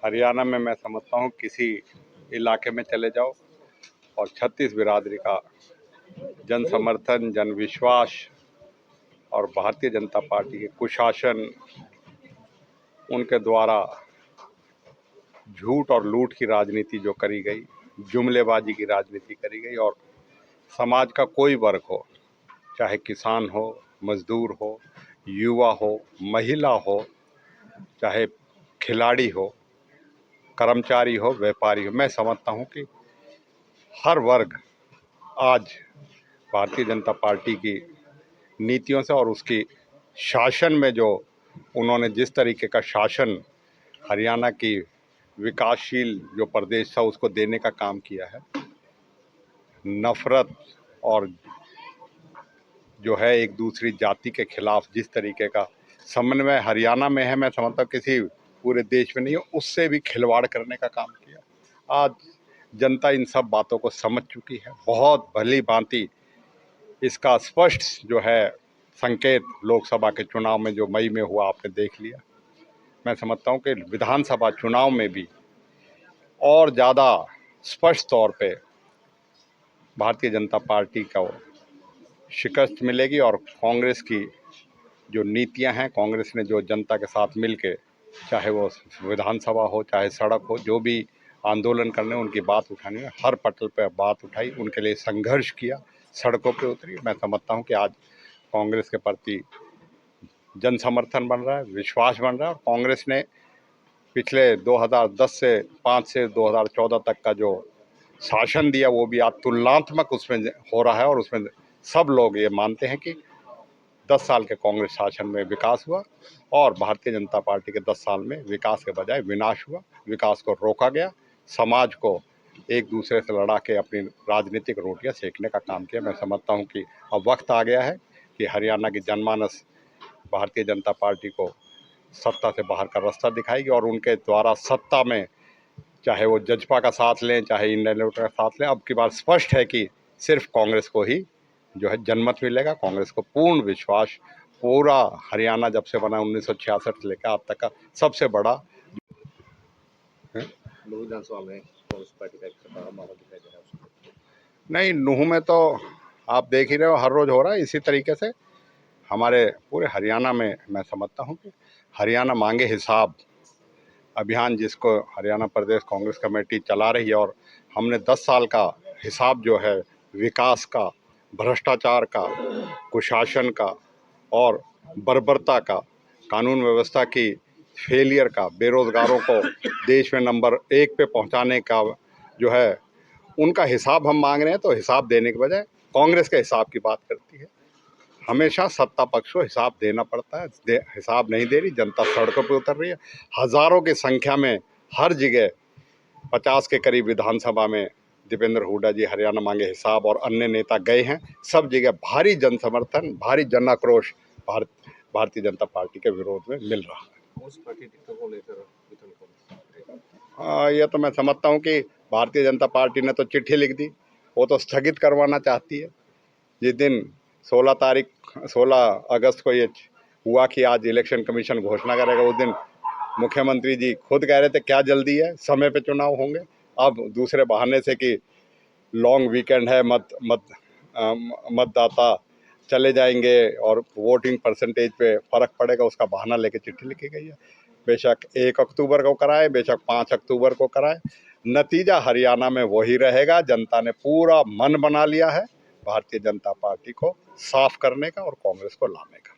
हरियाणा में मैं समझता हूँ किसी इलाके में चले जाओ और 36 बिरादरी का जन समर्थन, जन विश्वास और भारतीय जनता पार्टी के कुशासन, उनके द्वारा झूठ और लूट की राजनीति जो करी गई, जुमलेबाजी की राजनीति करी गई और समाज का कोई वर्ग हो, चाहे किसान हो, मजदूर हो, युवा हो, महिला हो, चाहे खिलाड़ी हो, कर्मचारी हो, व्यापारी हो, मैं समझता हूं कि हर वर्ग आज भारतीय जनता पार्टी की नीतियों से और उसकी शासन में जो उन्होंने जिस तरीके का शासन हरियाणा की विकासशील जो प्रदेश था उसको देने का काम किया है, नफरत और जो है एक दूसरी जाति के खिलाफ जिस तरीके का समन्वय हरियाणा में है, मैं समझता हूँ किसी पूरे देश में नहीं है, उससे भी खिलवाड़ करने का काम किया। आज जनता इन सब बातों को समझ चुकी है, बहुत भली भांति इसका स्पष्ट जो है संकेत लोकसभा के चुनाव में जो मई में हुआ आपने देख लिया। मैं समझता हूँ कि विधानसभा चुनाव में भी और ज़्यादा स्पष्ट तौर पे भारतीय जनता पार्टी को शिकस्त मिलेगी और कांग्रेस की जो नीतियां हैं, कांग्रेस ने जो जनता के साथ मिलके, चाहे वो विधानसभा हो, चाहे सड़क हो, जो भी आंदोलन करने उनकी बात उठानी है, हर पटल पे बात उठाई, उनके लिए संघर्ष किया, सड़कों पे उतरी। मैं समझता हूं कि आज कांग्रेस के प्रति जन समर्थन बन रहा है, विश्वास बन रहा है और कांग्रेस ने पिछले 2010 से 5 से 2014 तक का जो शासन दिया वो भी आज तुलनात्मक उसमें हो रहा है और उसमें सब लोग ये मानते हैं कि 10 साल के कांग्रेस शासन में विकास हुआ और भारतीय जनता पार्टी के 10 साल में विकास के बजाय विनाश हुआ। विकास को रोका गया, समाज को एक दूसरे से लड़ा के अपनी राजनीतिक रोटियां सेकने का काम किया। मैं समझता हूं कि अब वक्त आ गया है कि हरियाणा की जनमानस भारतीय जनता पार्टी को सत्ता से बाहर का रास्ता दिखाएगी और उनके द्वारा सत्ता में चाहे वो जजपा का साथ लें, चाहे इंडियन का साथ लें, अब की बार स्पष्ट है कि सिर्फ कांग्रेस को ही जो है जनमत मिलेगा। कांग्रेस को पूर्ण विश्वास, पूरा हरियाणा जब से बना 1966 से लेकर आज तक का सबसे बड़ा विधानसभा में कांग्रेस पार्टी का एक बड़ा माहौल दिखाई दे रहा है। नहीं, नूह में तो आप देख ही रहे हो, हर रोज हो रहा है इसी तरीके से। हमारे पूरे हरियाणा में मैं समझता हूँ कि हरियाणा मांगे हिसाब अभियान जिसको हरियाणा प्रदेश कांग्रेस कमेटी चला रही है और हमने 10 साल का हिसाब जो है विकास का, भ्रष्टाचार का, कुशासन का और बर्बरता का, कानून व्यवस्था की फेलियर का, बेरोजगारों को देश में नंबर 1 पे पहुंचाने का जो है उनका हिसाब हम मांग रहे हैं। तो हिसाब देने के बजाय कांग्रेस के हिसाब की बात करती है। हमेशा सत्ता पक्ष को हिसाब देना पड़ता है, हिसाब नहीं दे रही, जनता सड़कों पर उतर रही है। हजारों की संख्या में हर जगह 50 के करीब विधानसभा में दीपेंद्र हुड्डा जी हरियाणा मांगे हिसाब और अन्य नेता गए हैं। सब जगह भारी जन समर्थन, भारी जन आक्रोश भारतीय जनता पार्टी के विरोध में मिल रहा है। यह तो मैं समझता हूँ कि भारतीय जनता पार्टी ने तो चिट्ठी लिख दी, वो तो स्थगित करवाना चाहती है। जिस दिन 16 अगस्त को ये हुआ कि आज इलेक्शन कमीशन घोषणा करेगा, उस दिन मुख्यमंत्री जी खुद कह रहे थे क्या जल्दी है, समय पे चुनाव होंगे। अब दूसरे बहाने से कि लॉन्ग वीकेंड है, मतदाता चले जाएंगे और वोटिंग परसेंटेज पे फर्क पड़ेगा, उसका बहाना लेके चिट्ठी लिखी गई है। बेशक 1 अक्टूबर को कराए, बेशक 5 अक्टूबर को कराए, नतीजा हरियाणा में वही रहेगा। जनता ने पूरा मन बना लिया है भारतीय जनता पार्टी को साफ करने का और कांग्रेस को लाने का।